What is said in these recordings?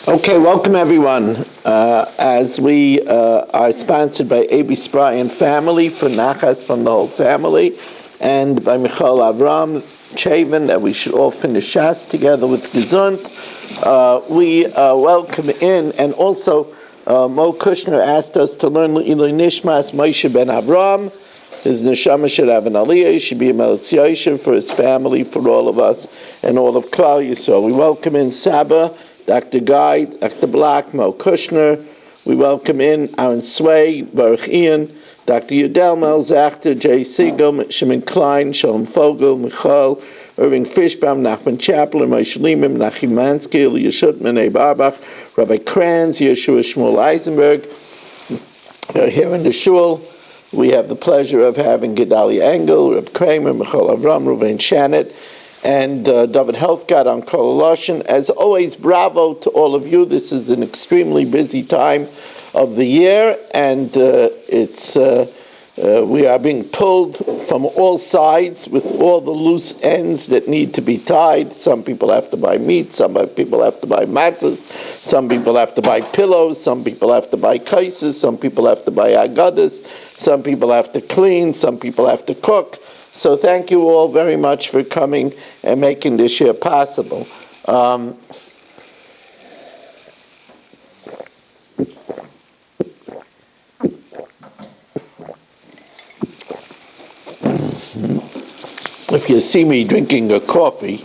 Okay, welcome everyone. As we are sponsored by A.B. Spry and family for Nachas from the whole family, and by Michal Avram Chavin, that we should all finish Shas together with Gesund. We welcome in, and also Mo Kushner asked us to learn Ilui Nishmas Moshe ben Avram. His neshama should have an aliyah. He should be a Metzia for his family, for all of us, and all of Klal Yisrael. We welcome in Saba, Dr. Guy, Dr. Black, Mo Kushner. We welcome in Aaron Sway, Baruch Ian, Dr. Yudel Mel Zachter, Jay Siegel, Shimon Klein, Shalom Fogel, Michal, Irving Fishbaum, Nachman Chapler, Moshe Limim, Nachim Mansky, Elia Shutman, Abe Arbach, Rabbi Kranz, Yeshua Shmuel Eisenberg. Here in the shul, we have the pleasure of having Gedalia Engel, Reb Kramer, Michal Avram, Ruvain Shanet, and David Helfgott on Kol Lashon. As always, bravo to all of you. This is an extremely busy time of the year, and we are being pulled from all sides with all the loose ends that need to be tied. Some people have to buy meat, some people have to buy matzahs, some people have to buy pillows, some people have to buy kaises, some people have to buy agadas, some people have to clean, some people have to cook. So thank you all very much for coming and making this year possible. If you see me drinking a coffee,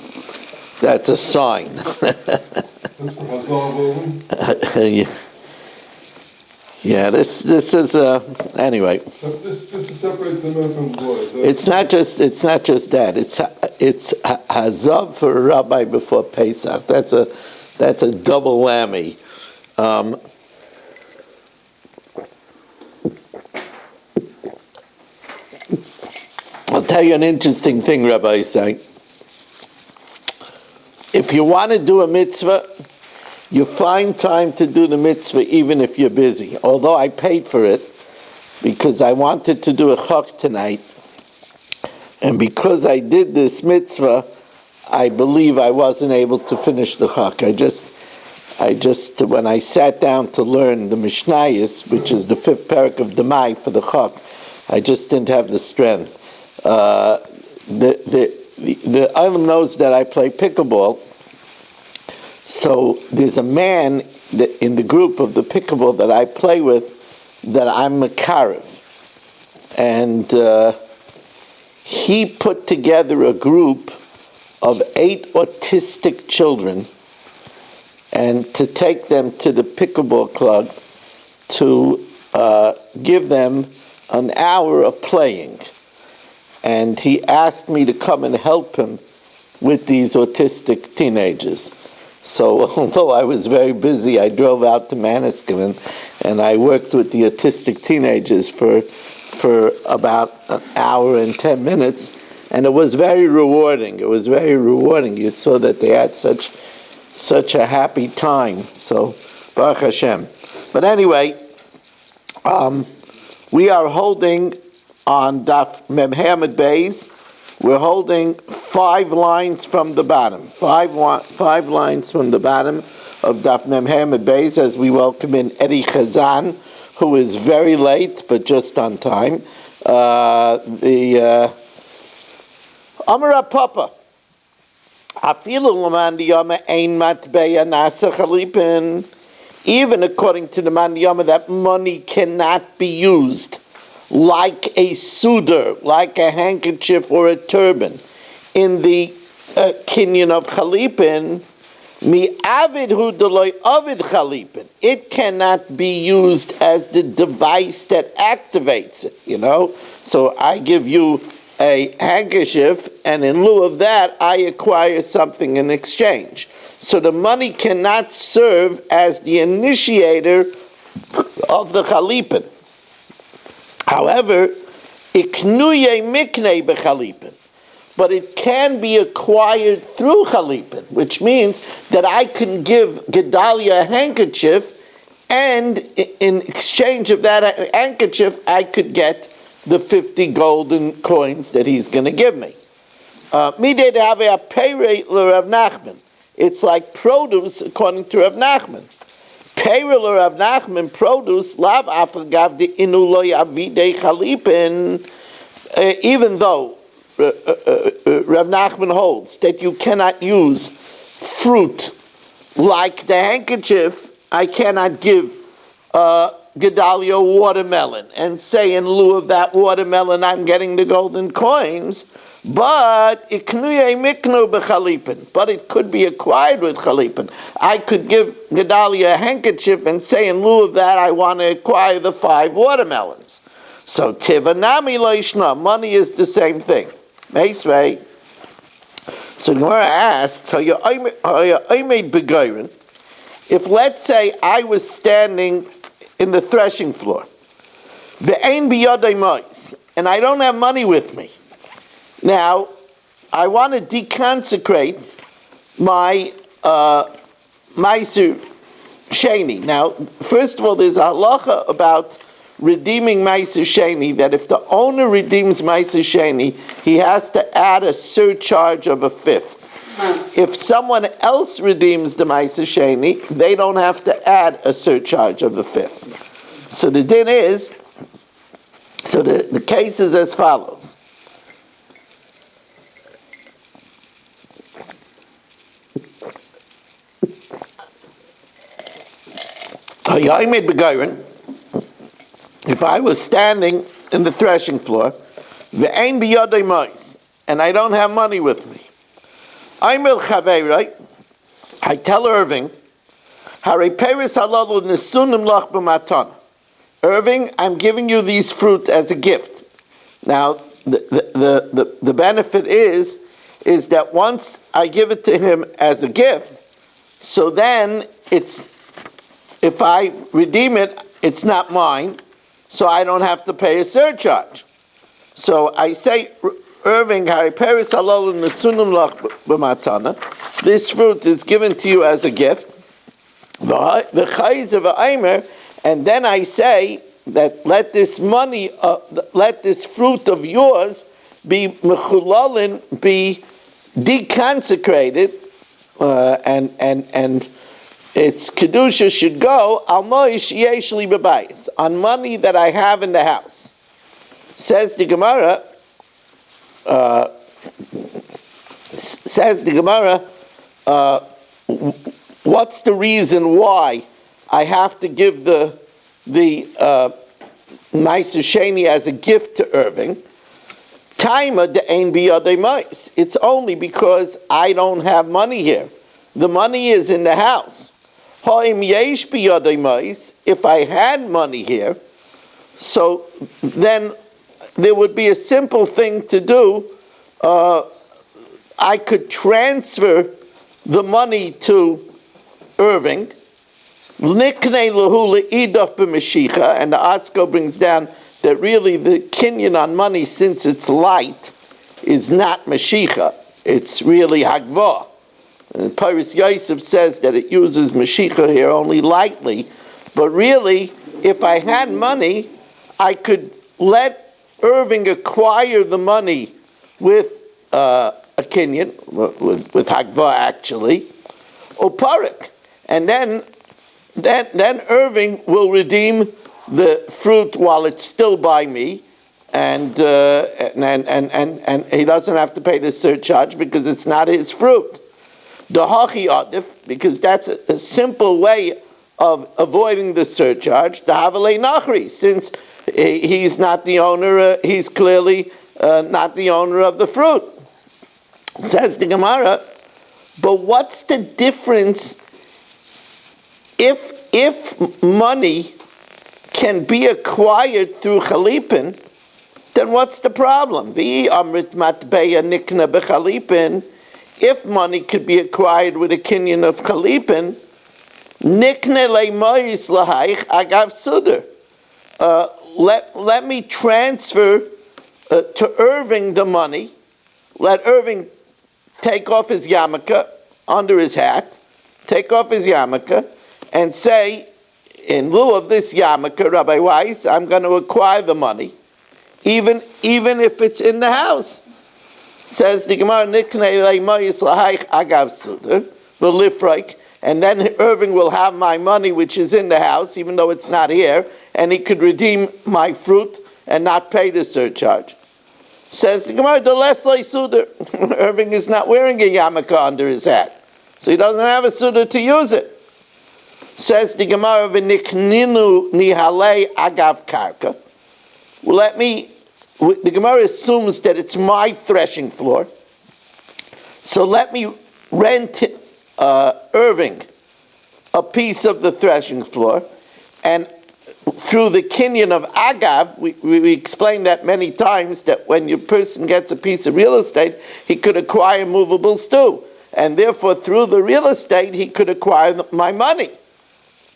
that's a sign. That's for Hazal. Yeah, this is anyway. So this separates the men from the boys. It's not just that. It's Hazav for a rabbi before Pesach. That's a double whammy. I'll tell you an interesting thing, Rabbi say. If you want to do a mitzvah, you find time to do the mitzvah even if you're busy. Although I paid for it because I wanted to do a chok tonight, and because I did this mitzvah, I believe I wasn't able to finish the chok. I just when I sat down to learn the Mishnayos, which is the 5th parak of Demai for the chok, I just didn't have the strength. The Olam knows that I play pickleball. So there's a man in the group of the pickleball that I play with that I'm Makarev. And he put together a group of 8 autistic children and to take them to the pickleball club to give them an hour of playing. And he asked me to come and help him with these autistic teenagers. So although I was very busy, I drove out to Manasquin and I worked with the autistic teenagers for about an hour and 10 minutes, and it was very rewarding. It was very rewarding. You saw that they had such a happy time. So Baruch Hashem. But anyway, we are holding on Daf Memhamed Beis. We're holding 5 lines from the bottom. 5 lines from the bottom of Daf Memhamed Beis as we welcome in Eddie Chazan, who is very late but just on time. Amar Papa. Even according to the Mandiyama, that money cannot be used like a sudar, like a handkerchief or a turban. In the kinyan of chalipin, mi avid hu deloy avid chalipin. It cannot be used as the device that activates it, So I give you a handkerchief, and in lieu of that, I acquire something in exchange. So the money cannot serve as the initiator of the chalipin. However, iknuye miknei bechalipin, but it can be acquired through chalipin, which means that I can give Gedalia a handkerchief, and in exchange of that handkerchief, I could get the 50 golden coins that he's going to give me. It's like produce, according to Rav Nachman. Peril or Rav Nachman, produce, lav afagav de inuloy avide chalipin, even though Rav Nachman holds that you cannot use fruit like the handkerchief, I cannot give Gedalia watermelon and say in lieu of that watermelon I'm getting the golden coins, but it could be acquired with chalipin. I could give Gedalia a handkerchief and say in lieu of that I want to acquire the 5 watermelons. So tivanami loishna, money is the same thing. Meisvei. So Gemara asks, if let's say I was standing in the threshing floor, and I don't have money with me. Now, I want to deconsecrate my Meiser Sheni. Now, first of all, there's a halacha about redeeming Meiser Sheni, that if the owner redeems Meiser Sheni, he has to add a surcharge of a 5th. If someone else redeems the Meiser Sheni, they don't have to add a surcharge of a 5th. So the din is, so the case is as follows. If I was standing in the threshing floor, and I don't have money with me, I tell Irving, Irving, I'm giving you these fruit as a gift. Now, the benefit is that once I give it to him as a gift, so then if I redeem it, it's not mine, so I don't have to pay a surcharge. So I say, Irving, this fruit is given to you as a gift. And then I say that let this money, let this fruit of yours be mechulalin, be deconsecrated, and its kedusha should go al moish yesh li bebayis, on money that I have in the house. Says the Gemara. What's the reason why I have to give the Meiser Sheni as a gift to Irving? It's only because I don't have money here. The money is in the house. If I had money here, so then there would be a simple thing to do. I could transfer the money to Irving, and the Atzko brings down that really the kinyan on money, since it's light, is not Mashicha, it's really Hagvah. And Pyrus Yosef says that it uses Mashicha here only lightly, but really, if I had money, I could let Irving acquire the money with a kinyan, with Hagvah actually, or Parik. And then Irving will redeem the fruit while it's still by me, and he doesn't have to pay the surcharge because it's not his fruit. Dahachi adif, because that's a simple way of avoiding the surcharge. Dahavalei nachri, since he's not the owner, he's clearly not the owner of the fruit. Says the Gemara, but what's the difference if money can be acquired through chalipin? Then what's the problem? If money could be acquired with a kinyan of chalipin, let me transfer to Irving the money. Let Irving take off his yarmulke under his hat, take off his yarmulke, and say, in lieu of this yarmulke, Rabbi Weiss, I'm going to acquire the money, even if it's in the house. Says the Gemara, v'lifreik, and then Irving will have my money, which is in the house, even though it's not here, and he could redeem my fruit and not pay the surcharge. Says the Gemara, the Lesley Suda. Irving is not wearing a yarmulke under his hat, so he doesn't have a Suda to use it. Says the Gemara, v'nikninu nihalei agav karka. Well, the Gemara assumes that it's my threshing floor, so let me rent Irving a piece of the threshing floor, and through the kinyan of agav, we explained that many times, that when your person gets a piece of real estate, he could acquire movables too, and therefore through the real estate he could acquire my money.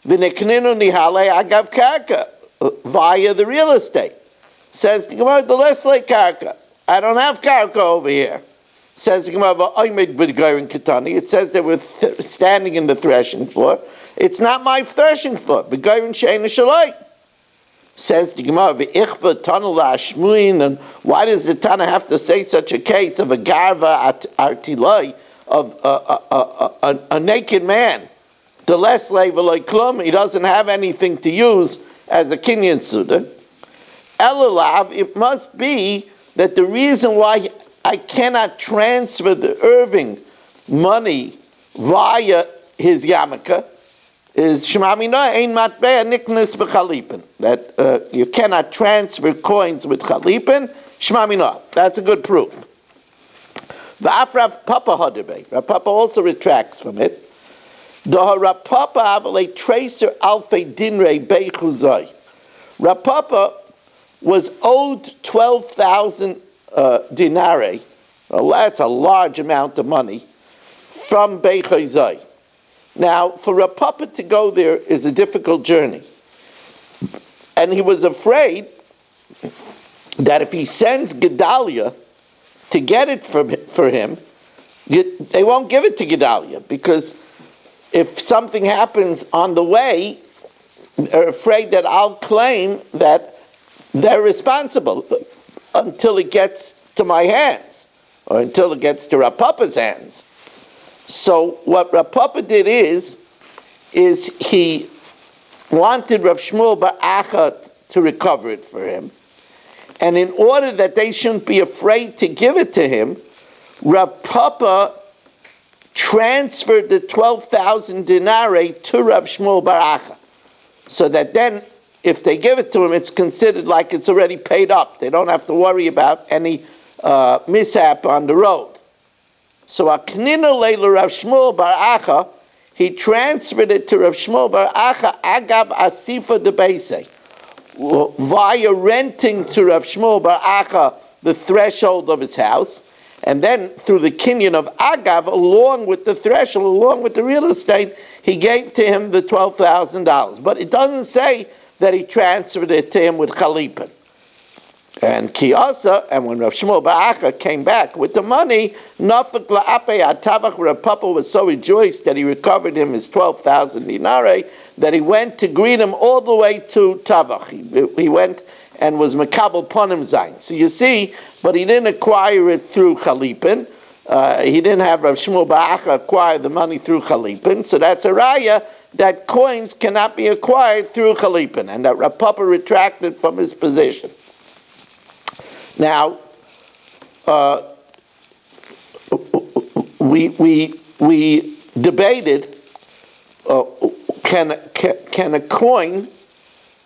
V'nikninu nihale agav karka, via the real estate. Says the Gemara, the Lesley karka. I don't have karka over here. Says the Gemara, it says they were standing in the threshing floor. It's not my threshing floor. Says the Gemara, and why does the Tana have to say such a case of a garva artilai, of a naked man? The Lesley v'loy klum, he doesn't have anything to use as a kinyan suda. Elalav, it must be that the reason why I cannot transfer the Irving money via his yarmulke is shmamina ein matbea niknas b'chalipin, that you cannot transfer coins with chalipin. Shmamina, that's a good proof. V'af Rav Papa hadebe, Rav Papa also retracts from it. Doha Rav Papa avalei tracer alfei dinrei beichuzai. Rav Papa was owed 12,000 dinare. Well, that's a large amount of money from Beichai. Now, for Rav Papa to go there is a difficult journey, and he was afraid that if he sends Gedalia to get it for him, they won't give it to Gedalia, because if something happens on the way, they're afraid that I'll claim that they're responsible until it gets to my hands, or until it gets to Rav Papa's hands. So what Rav Papa did is he wanted Rav Shmuel bar Acha to recover it for him, and in order that they shouldn't be afraid to give it to him, Rav Papa transferred the 12,000 dinare to Rav Shmuel bar Acha, so that then if they give it to him, it's considered like it's already paid up. They don't have to worry about any mishap on the road. So Aknina Leila Rav Shmuel bar Acha, he transferred it to Rav Shmuel bar Acha agav asifa de beise, via renting to Rav Shmuel bar Acha the threshold of his house, and then through the kinyan of agav, along with the threshold, along with the real estate, he gave to him the $12,000. But it doesn't say that he transferred it to him with chalipin. And Kiyasa, and when Rav Shmuel bar Acha came back with the money, Nafik la'apei atavach, Rav Papa was so rejoiced that he recovered him his 12,000 dinare, that he went to greet him all the way to Tavach. He went and was Makabel Ponim Zayin. So you see, but he didn't acquire it through chalipin. He didn't have Rav Shmuel bar Acha acquire the money through chalipin. So that's a raya that coins cannot be acquired through chalipin, and that Rav Papa retracted from his position. Now, we debated, can a coin,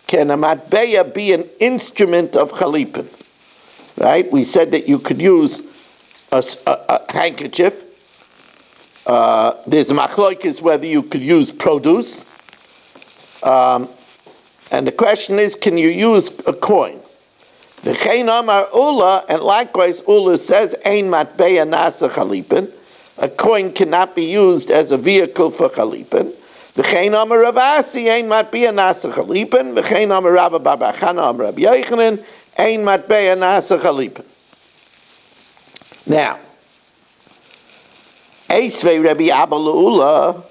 can a matbeya be an instrument of chalipin? Right? We said that you could use a handkerchief. There's a machloikis whether you could use produce. And the question is, can you use a coin? V'chein amar Ula, and likewise Ula says, ein matbeya nasa chalipin. A coin cannot be used as a vehicle for chalipin. V'chein amar Rav Asi, ein matbeya nasa chalipin. V'chein amar Rabba bar bar Chana amar Rabbi Yochanan, ein matbeya nasa chalipin. Now, Eisvei Rabbi Abba Ula.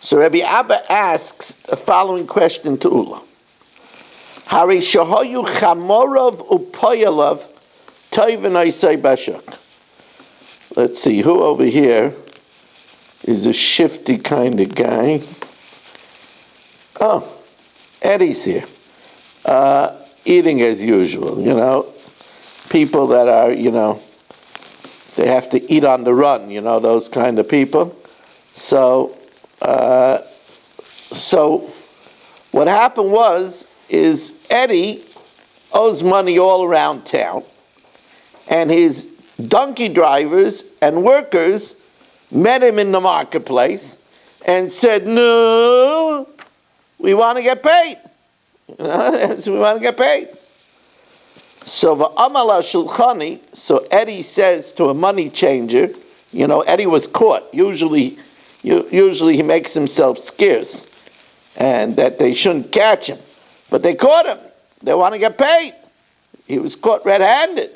So Rabbi Abba asks the following question to Ula. Hari shahoyu chamorov upoyalav toivin oisei bashuk. Let's see, who over here is a shifty kind of guy. Oh, Eddie's here. Eating as usual, People that are, they have to eat on the run, those kind of people. So what happened is Eddie owes money all around town, and his donkey drivers and workers met him in the marketplace and said, "No, we want to get paid. We want to get paid." So v'amala shulchani. So Eddie says to a money changer, Eddie was caught. Usually he makes himself scarce, and that they shouldn't catch him, but they caught him. They want to get paid. He was caught red-handed.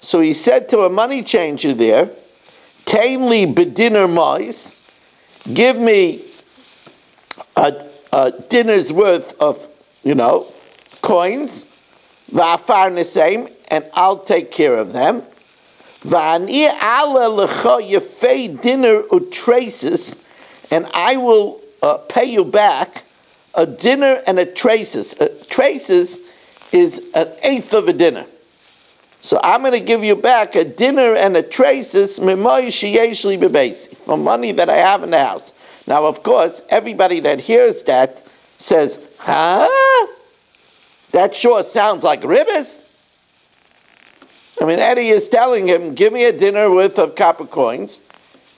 So he said to a money changer there, "Tamely bedinner mais, give me a dinner's worth of, coins, va'afar nesem, and I'll take care of them. Va'ani ala lecha yefei dinner utraces, and I will pay you back a dinner and a traces." Traces is an eighth of a dinner. So I'm going to give you back a dinner and a traces from money that I have in the house. Now, of course, everybody that hears that says, "Huh? That sure sounds like ribbis." Eddie is telling him, "Give me a dinner worth of copper coins,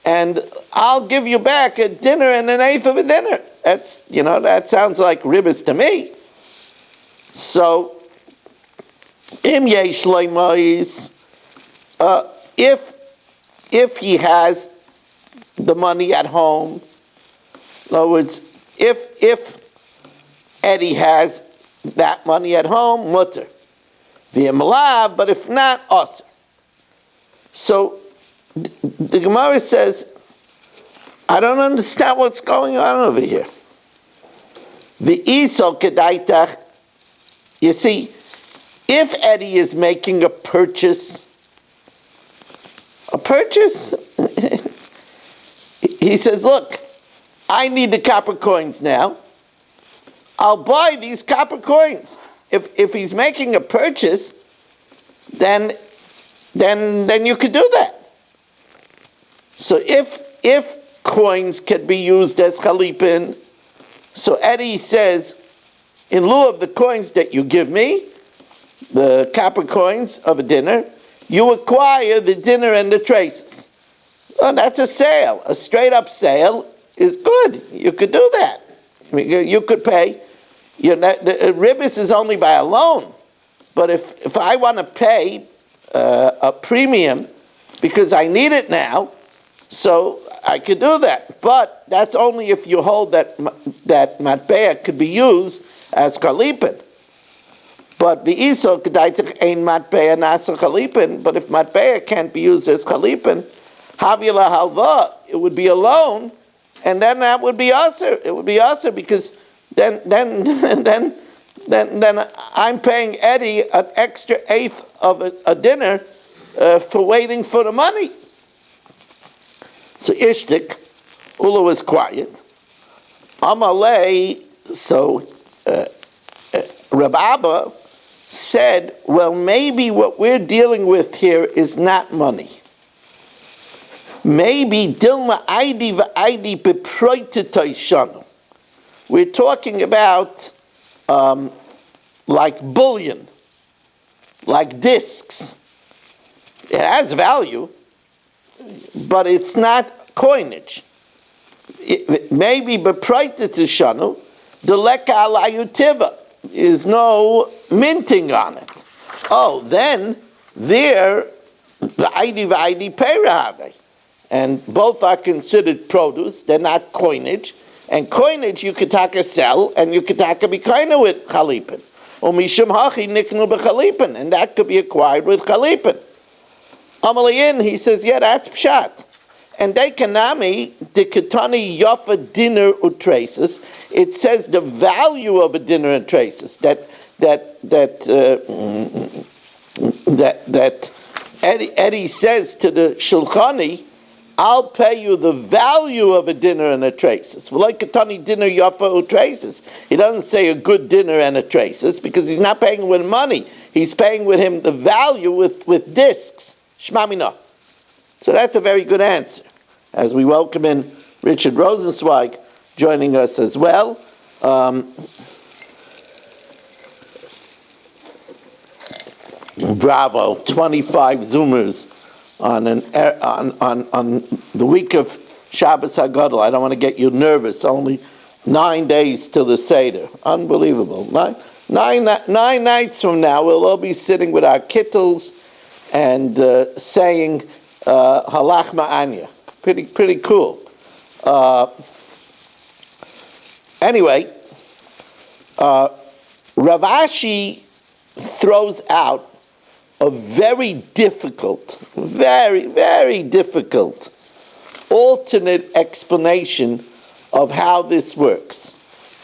and I'll give you back a dinner and an eighth of a dinner." That sounds like ribbis to me. So, im yesh loimais, if he has the money at home, in other words, if Eddie has that money at home, mutter. The imlav, but if not, osir. So the Gemara says, I don't understand what's going on over here. The isol kedaitach. You see, if Eddie is making a purchase, he says, "Look, I need the copper coins now. I'll buy these copper coins." If he's making a purchase, then you could do that. So if coins can be used as chalipin, so Eddie says, in lieu of the coins that you give me, the copper coins of a dinner, you acquire the dinner and the traces. Oh, that's a sale. A straight up sale is good. You could do that. You could pay. The ribbis is only by a loan. But if I want to pay a premium because I need it now, so I could do that. But that's only if you hold that matbea could be used as chalipin. But the isol kedaitich ein matbea nasa chalipin. But if matbea can't be used as chalipin, havila halva, it would be a loan, and then that would be usher. It would be usher because then I'm paying Eddie an extra eighth of a dinner for waiting for the money. So Ishtik, Ula was quiet. Amalei, so Reb Abba said, well, maybe what we're dealing with here is not money. Maybe Dilma Aidi v'Aidi beproitetoy shanu. We're talking about like bullion, like discs. It has value, but it's not coinage. Maybe beproitetoy shanu, the leka alayutiva is no minting on it. Oh, then there the Aidi v'Aidi peirahave. And both are considered produce, they're not coinage. And coinage you could take a sell, and you could take a be kind of with chalipin. Or mishum hachi niknu b'chalipin, and that could be acquired with chalipin. Amalayin, he says, yeah, that's pshat. And they kanami, the ketani yafa dinner utraces, it says the value of a dinner and traces, that Eddie says to the shulchani, I'll pay you the value of a dinner and a traces. Like a tiny dinner yafa traces. He doesn't say a good dinner and a traces because he's not paying with money. He's paying with him the value with discs. Shmamina. So that's a very good answer. As we welcome in Richard Rosenzweig joining us as well. Bravo, 25 Zoomers on the week of Shabbos HaGadol. I don't want to get you nervous. Only 9 days till the Seder. Unbelievable. Nine nights from now, we'll all be sitting with our kittles and saying Halach Ma'anya. Pretty cool. Anyway, Rav Ashi throws out a very difficult, very difficult alternate explanation of how this works.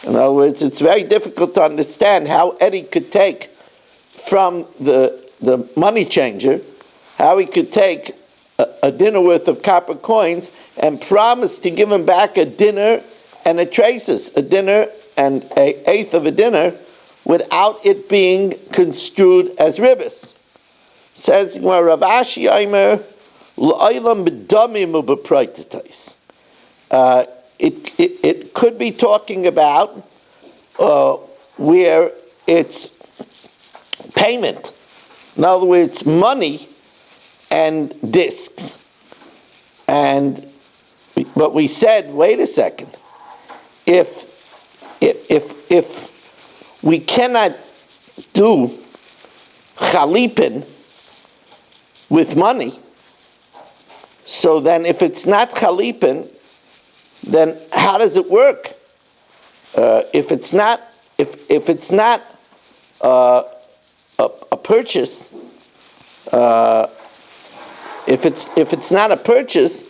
In other words, it's very difficult to understand how Eddie could take from the money changer, how he could take a dinner worth of copper coins and promise to give him back a dinner and a traces, a dinner and an eighth of a dinner, without it being construed as ribbis. Says Rav Ashi Aimer, L'olam b'damim u'b'praititais. It could be talking about where it's payment. In other words, money and discs. But we said, wait a second, if we cannot do chalipin with money, so then if it's not chalipin, then how does it work? If it's not a purchase, if it's not a purchase,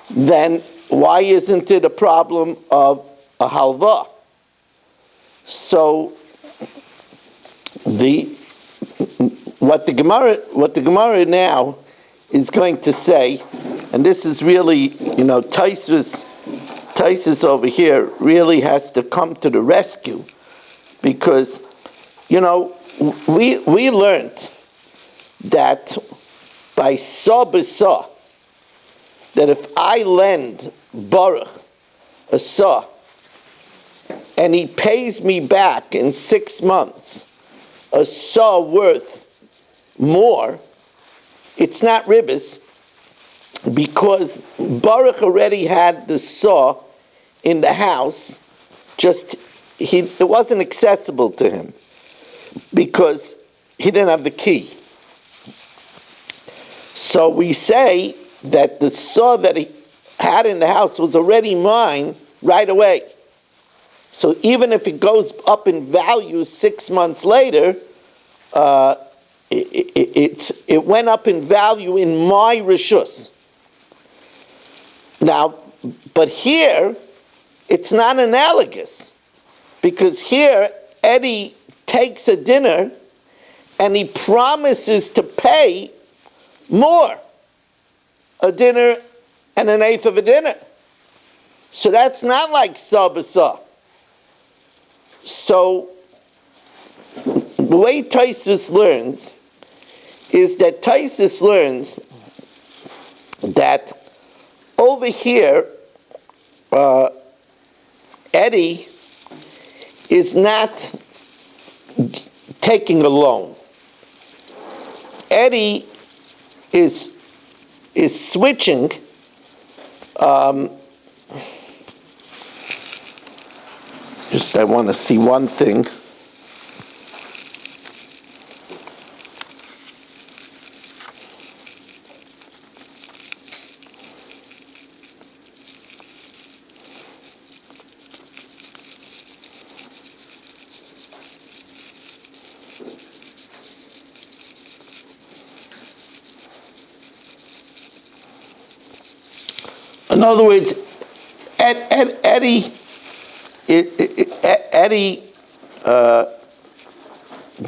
then why isn't it a problem of a halva? So what the Gemara now is going to say, and this is really, Taisus over here really has to come to the rescue, because, we learned that by saw b'saw, that if I lend Baruch a saw, and he pays me back in 6 months a saw worth more, it's not ribbis, because Baruch already had the saw in the house, it wasn't accessible to him because he didn't have the key. So we say that the saw that he had in the house was already mine right away. So even if it goes up in value 6 months later, it went up in value in my rishus. Now, but here, it's not analogous, because here Eddie takes a dinner and he promises to pay more, a dinner and an eighth of a dinner. So that's not like saw b'saw. So the way Taisus learns is that Taisus learns that over here, Eddie is not taking a loan. Eddie is switching just I want to see one thing. In other words, Eddie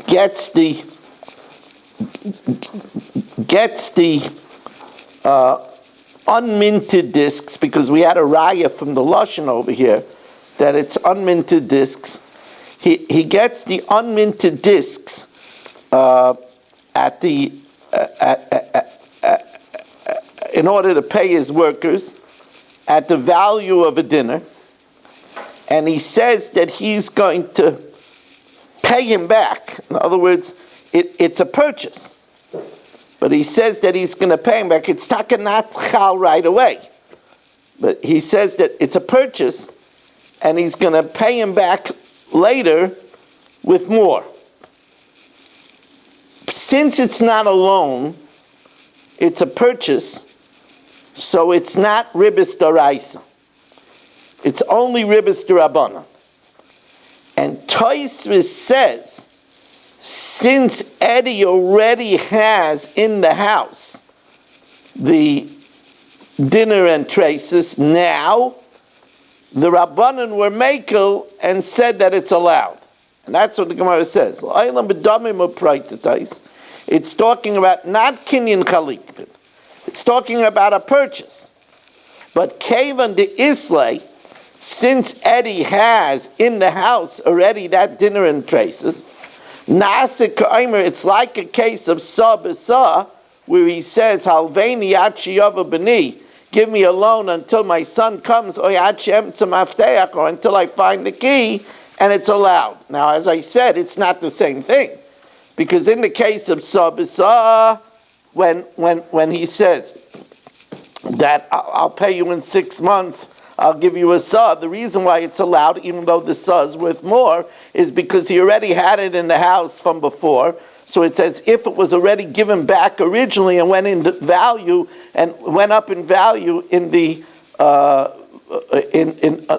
gets unminted discs, because we had a raya from the Lashon over here, that it's unminted discs. He gets the unminted discs in order to pay his workers at the value of a dinner, and he says that he's going to pay him back. In other words, it's a purchase. But he says that he's going to pay him back. It's not chal right away. But he says that it's a purchase, and he's going to pay him back later with more. Since it's not a loan, it's a purchase, so it's not ribis d'oraisa. It's only ribis d'rabbanan. And Tosfos says, since Eddie already has in the house the dinner and traces, now the Rabbanan were makel and said that it's allowed. And that's what the Gemara says. It's talking about not kinyan chalipin. It's talking about a purchase. But Kavan de Islay, since Eddie has in the house already that dinner and traces, it's like a case of sa, where he says, Halveini achiyava b'ni, give me a loan until my son comes, or until I find the key, and it's allowed. Now, as I said, it's not the same thing, because in the case of sa, when he says that I'll pay you in 6 months, I'll give you a saw. The reason why it's allowed, even though the saw is worth more, is because he already had it in the house from before. So it's as if it was already given back originally and went into value and went up in value in the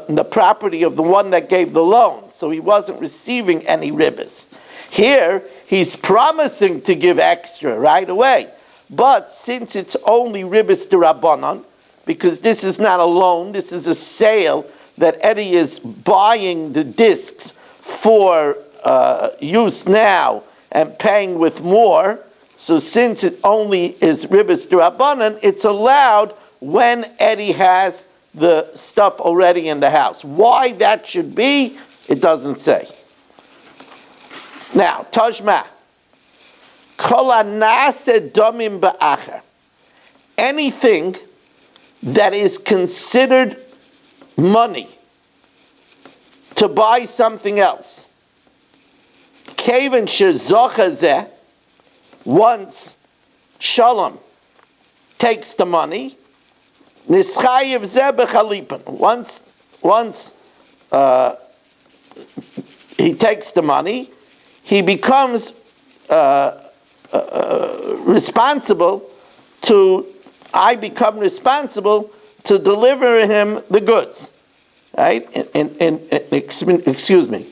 the property of the one that gave the loan. So he wasn't receiving any ribis. Here he's promising to give extra right away, but since it's only ribis d'Rabbanan, because this is not a loan, this is a sale that Eddie is buying the discs for use now and paying with more. So since it only is ribis d'Rabbanan, it's allowed when Eddie has the stuff already in the house. Why that should be, it doesn't say. Now, Tajma. Kol hanase domim ba'acher. Anything that is considered money to buy something else. Kaven shezocha zeh, once Shalom takes the money, nischayev zeh b'chalipan. Once he takes the money, he becomes responsible to. I become responsible to deliver him the goods, right? Excuse me.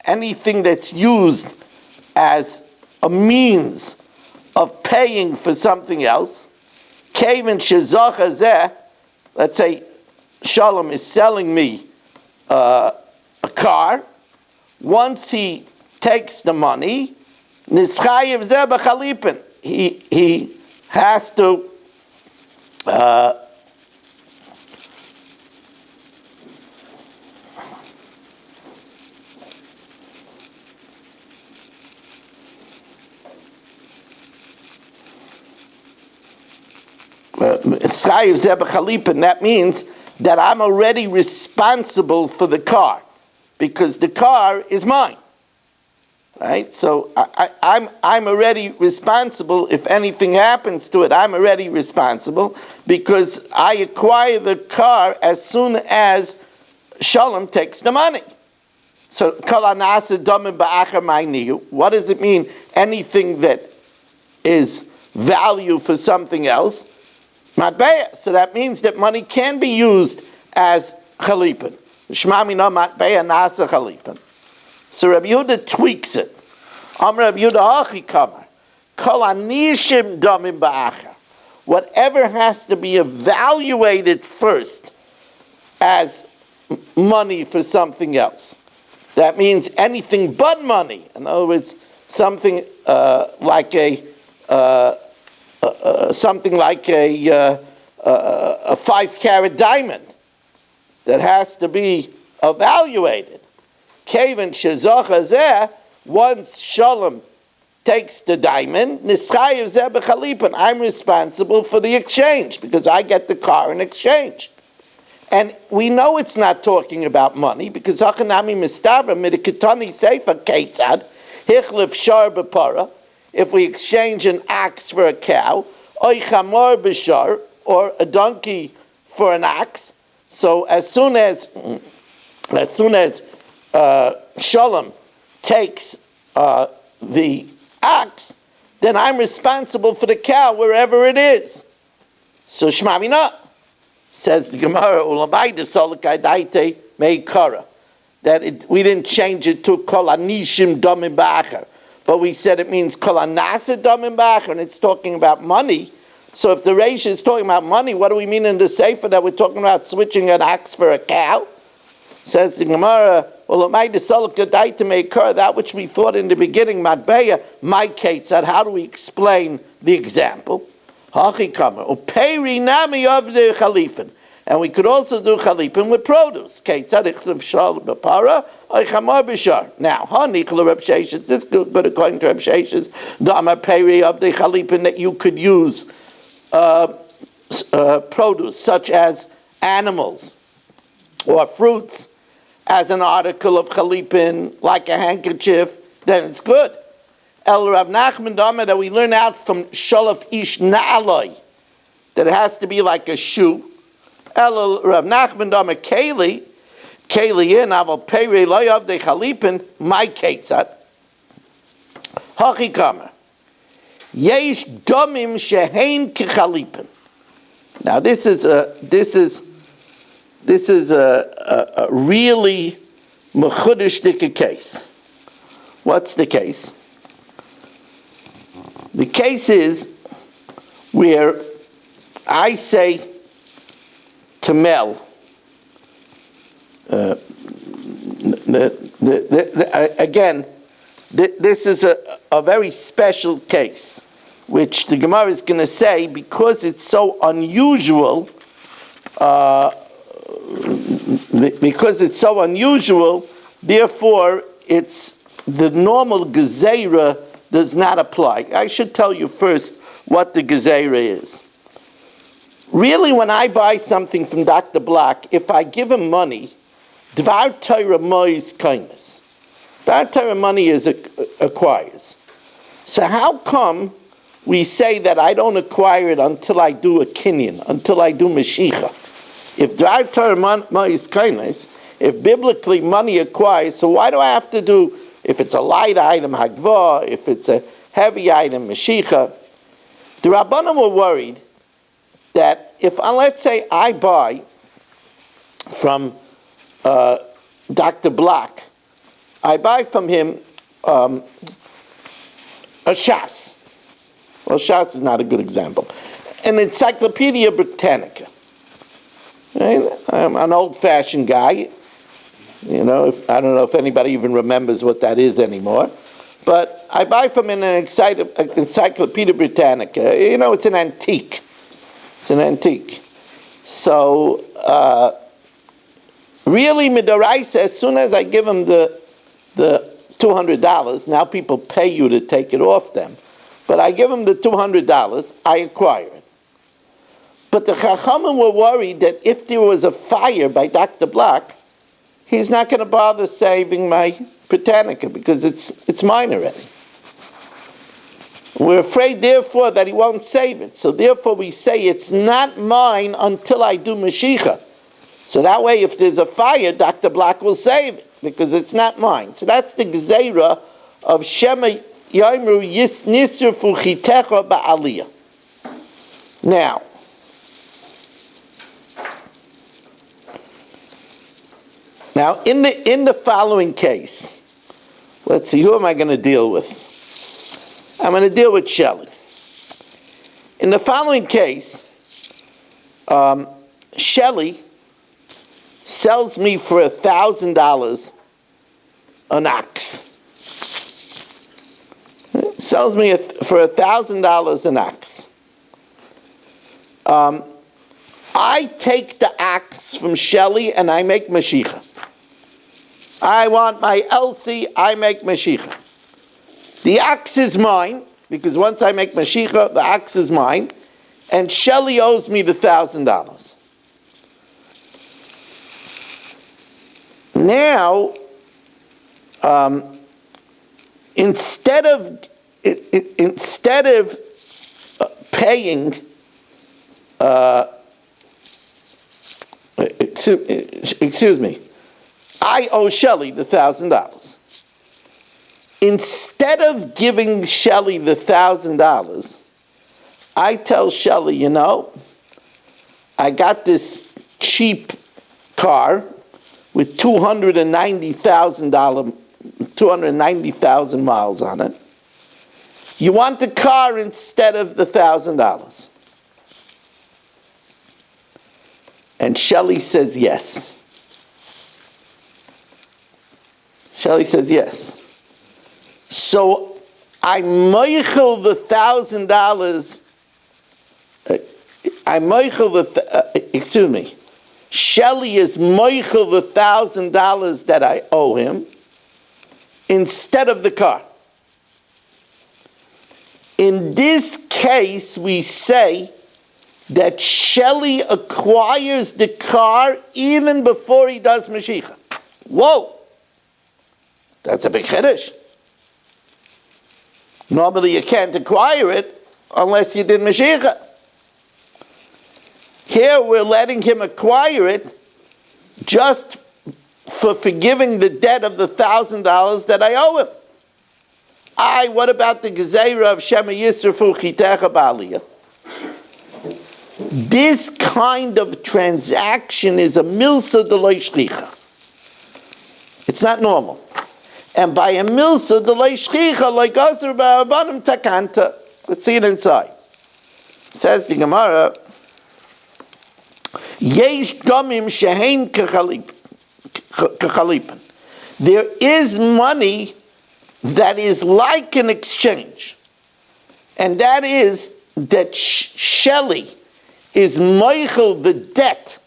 Anything that's used as a means of paying for something else. Let's say Shalom is selling me a car. Once he takes the money, nischayev zeh b'chalipin. He has to that means that I'm already responsible for the car, because the car is mine. Right, so I'm already responsible. If anything happens to it, I'm already responsible because I acquire the car as soon as Shalom takes the money. So what does it mean? Anything that is value for something else, matbeya. So that means that money can be used as chalipin. Shmami no matbeya nasa chalipin. So Rabbi Yehuda tweaks it. Amar Rabbi Yehuda hachi kamar. Kol anishim damim ba'acher. Whatever has to be evaluated first as money for something else. That means anything but money. In other words, something like a something like a 5-carat diamond that has to be evaluated. Kevin shezocha zeh, once Shalom takes the diamond, nischayev zeh b'chalipin, I'm responsible for the exchange because I get the car in exchange. And we know it's not talking about money because Hachanami Mistavra Midikitani Sefer Ketzad Hichlif Shar B'Para, if we exchange an ox for a cow, Oy Chamor B'Shar, or a donkey for an ox. So as soon as Shalom takes the ox, then I'm responsible for the cow wherever it is. So Shmamina. Says the Gemara, that we didn't change it to kol anishim damim ba'acher, but we said it means kol anasa damim ba'acher, and it's talking about money. So if the Reish is talking about money, what do we mean in the Sefer that we're talking about switching an ox for a cow? Says the Gemara, that which we thought in the beginning, matbeya, my case, that how do we explain the example? And we could also do chalipin with produce. Now, this is good according to Reb Sheshes, the peri of the chalipin that you could use produce, such as animals or fruits, as an article of chalipin, like a handkerchief, then it's good. El Rav Nachman Dama, that we learn out from Sholof Ish Na'aloi, that it has to be like a shoe. El Rav Nachman Dama Keli in Aval Peri Loyav de Chalipin, my Ketzat. Hachi Kamer. Yesh Domim Shehein Kechalipin. Now this is a really mechudishtik case. What's the case? The case is where I say to Mel, this is a very special case, which the Gemara is going to say, because it's so unusual, therefore it's the normal gezeira does not apply. I should tell you first what the gezeira is. Really, when I buy something from Dr. Block, if I give him money, Dvar Torah mois kindness. Dvar Torah money acquires. So how come we say that I don't acquire it until I do a kinyan, until I do Mashiach? If Dvar Torah mois kindness, if biblically money acquires, so why do I have to do, if it's a light item, Hagvah, if it's a heavy item, Mashiach? The Rabbanim were worried that if, let's say, I buy from Dr. Block, I buy from him a Shas. Well, Shas is not a good example. An Encyclopedia Britannica. Right? I'm an old-fashioned guy. You know, I don't know if anybody even remembers what that is anymore. But I buy from an Encyclopedia Britannica. You know, it's an antique. It's an antique. So, really, midaraisa, as soon as I give them the $200, now people pay you to take it off them. But I give them the $200, I acquire it. But the Chachamim were worried that if there was a fire by Dr. Block, he's not going to bother saving my Britannica because it's mine already. We're afraid, therefore, that he won't save it. So therefore we say it's not mine until I do Mashiach. So that way, if there's a fire, Dr. Block will save it because it's not mine. So that's the Gzeira of Shema Yomru Nisrfu Chitecha Ba'aliyah. Now, in the following case, let's see, who am I going to deal with? I'm going to deal with Shelley. In the following case, Shelley sells me for $1,000 an ox. Sells me for $1,000 an ox. I take the axe from Shelley and I make Mashiach. I want my Elsie, I make Mashiach. The axe is mine, because once I make Mashiach, the axe is mine, and Shelley owes me the $1,000. Now, instead of paying, excuse me, I owe Shelley the $1,000. Instead of giving Shelley the $1,000, I tell Shelley, you know, I got this cheap car with 290,000 miles on it. You want the car instead of the $1,000? And Shelley says yes. Shelley says yes. So I moichel the $1,000. Excuse me. Shelley is moichel the $1,000 that I owe him instead of the car. In this case, we say that Shelley acquires the car even before he does Mashiach. Whoa! That's a big chiddush. Normally you can't acquire it unless you did Mashiach. Here we're letting him acquire it just for forgiving the debt of the $1,000 that I owe him. What about the Gezeira of Shema Yisrafu Chitecha Ba'aliyah? This kind of transaction is a milsa de lo shchicha. It's not normal. And by a milsa de lo shchicha, like Asur Ba'abanim Takanta. Let's see it inside. Says the Gemara, Yesh domim shehein kechalipin. There is money that is like an exchange. And that is that Shelley is moichel the debt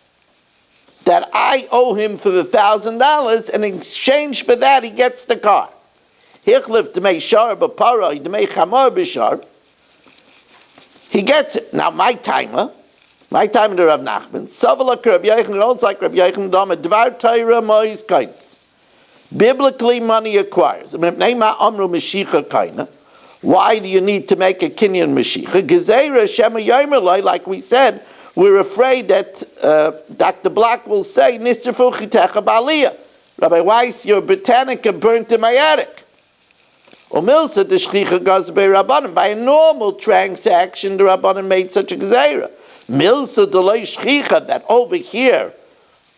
that I owe him for the $1,000, and in exchange for that he gets the car. Hichlif d'mei shar b'para, d'mei chamar b'shar. He gets it. Now my timer to Rav Nachman, Savalak Rav Yochanan, owns like Rav Yochanan, Dama Dvar Torah Mois Kindness. Biblically, money acquires. Why do you need to make a kinyan Mashiach? Gezeira Shema Yomerloi, like we said, we're afraid that Dr. Black will say, Nisrafu Chitecha Ba'aliyah. Rabbi Weiss, your Britannica burnt in my attic. Umilsa the Shchicha goes by Rabbanim. By a normal transaction, the Rabbanim made such a Gezeira. Milsa de lo Shchicha, that over here,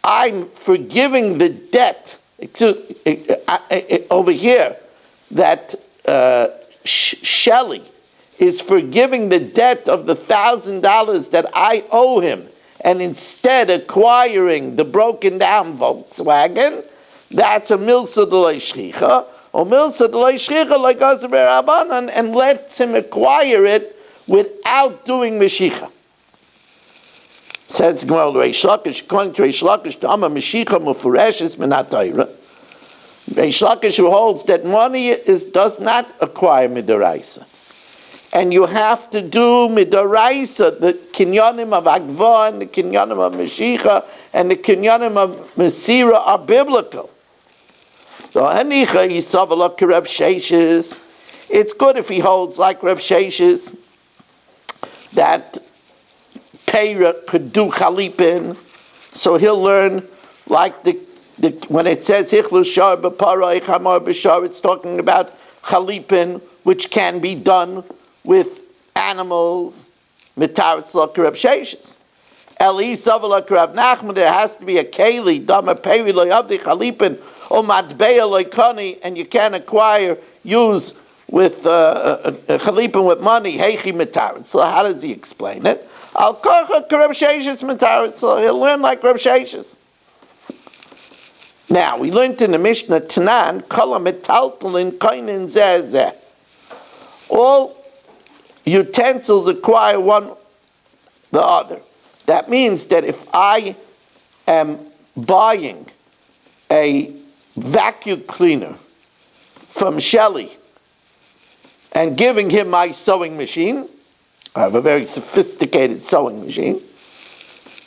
I'm forgiving the debt. Over here, that Shelley is forgiving the debt of the $1,000 that I owe him, and instead acquiring the broken down Volkswagen. That's a milsa de lo shchicha, or milsa de lo shchicha like Azar Rabbanan, and lets him acquire it without doing Mashiach. Says Gemara Reish Lakish, according to Reish Lakish, the Amma Mashiach Mufuresh is Minat Torah. Reish Lakish, who holds that money does not acquire midaraisa, and you have to do midaraisa, the kinyanim of Agva and the kinyanim of Mashiach and the kinyanim of Mesira are biblical. So Hanicha Yisavalak Rav Sheshes. It's good if he holds like Rav Sheshes that Peira could do chalipin, so he'll learn like the when it says Hichlu Shar B'Paroi Chamar B'Shar, it's talking about chalipin, which can be done with animals. Mitaretz Lak Rav Sheshes. Eli Savalak Rav Nachman, there has to be a keli dama peri lo yavdi chalipin or matbeya lo kani, and you can't use with chalipin with money. Heichi mitaretz. So how does he explain it? Al kocha Rav Sheshes mitaretz. So he'll learn like Rav Sheshes. Now, we learned in the Mishnah, Tanan, Kala metaltalin kainin zeh. All utensils acquire one the other. That means that if I am buying a vacuum cleaner from Shelley and giving him my sewing machine, I have a very sophisticated sewing machine,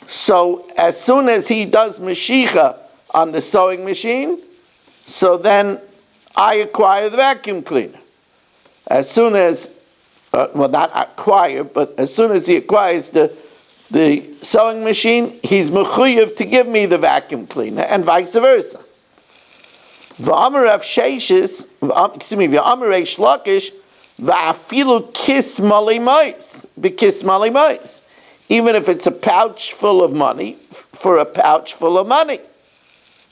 so as soon as he does Mashiach on the sewing machine, so then I acquire the vacuum cleaner. As soon as, well, not acquire, but as soon as he acquires the sewing machine, he's mechuyev to give me the vacuum cleaner, and vice versa. V'amar Rav Sheshes, v'amar Reish Lakish, v'afilu kis malei mais, b'kis malei mais. Even if it's a pouch full of money, for a pouch full of money.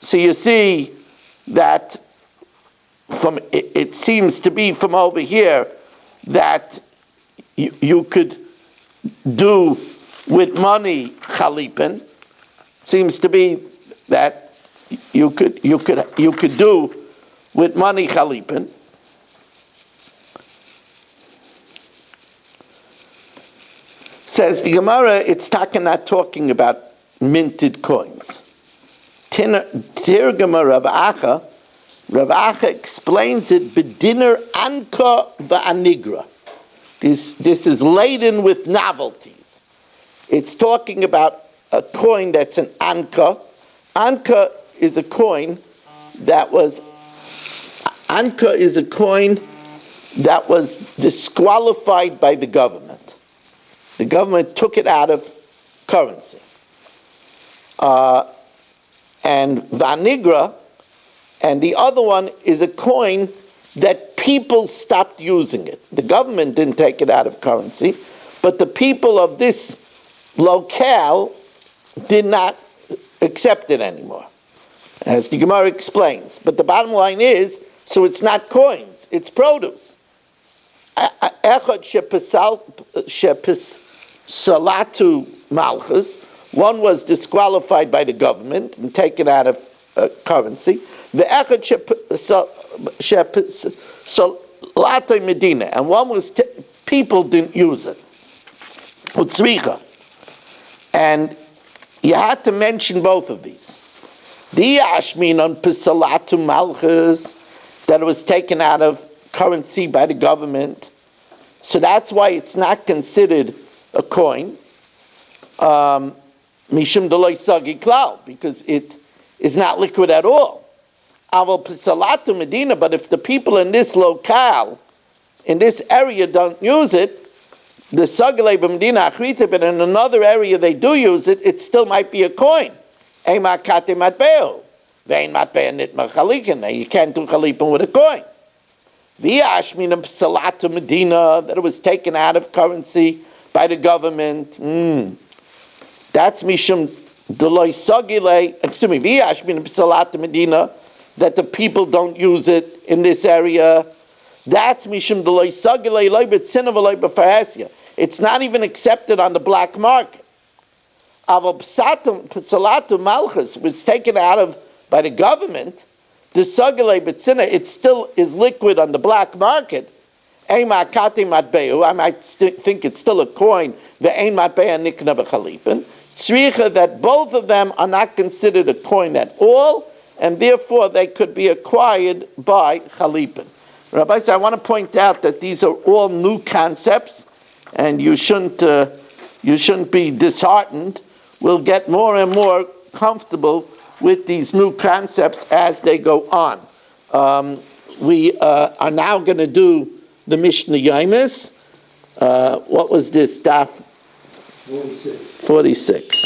So you see that from it seems to be from over here that you could do with money chalipin. Seems to be that you could do with money chalipin. Says the Gemara, it's not talking about minted coins. Tirgama Rav Acha explains it b'diner anka va'anigra. This is laden with novelties. It's talking about a coin that's an anka. Anka is a coin that was disqualified by the government. The government took it out of currency. And vanigra, and the other one is a coin that people stopped using it. The government didn't take it out of currency, but the people of this locale did not accept it anymore, as the Gemara explains. But the bottom line is, so it's not coins, it's produce. Salatu malchus, one was disqualified by the government and taken out of currency. The echad salatu medina, and one was people didn't use it. Utzricha, and you had to mention both of these. The ashmin on salatu malchus, that it was taken out of currency by the government, so that's why it's not considered a coin, mishum deloi sagi klal, because it is not liquid at all. Aval p'salatu medina, but if the people in this locale, in this area, don't use it, the sagale b'medina achrita, but in another area they do use it, it still might be a coin. Ema kate matbeo, vein matbeo nitma chalikin. You can't do chalipin with a coin. V'yashminam p'salatu medina, that it was taken out of currency by the government. That's mishum deloi sagile. Excuse me. V'yashmin b'salat medina, that the people don't use it in this area. That's mishum deloi sagile loy b'tzina v'loy b'farasya. It's not even accepted on the black market. Aval p'salatu malchus was taken out of by the government. The sagile b'tzina, it still is liquid on the black market. I might think it's still a coin. That both of them are not considered a coin at all, and therefore they could be acquired by chalipin. Rabbi, I want to point out that these are all new concepts, and you shouldn't be disheartened. We'll get more and more comfortable with these new concepts as they go on. We are now going to do the Mishnah Yomis. What was this? Daf 46.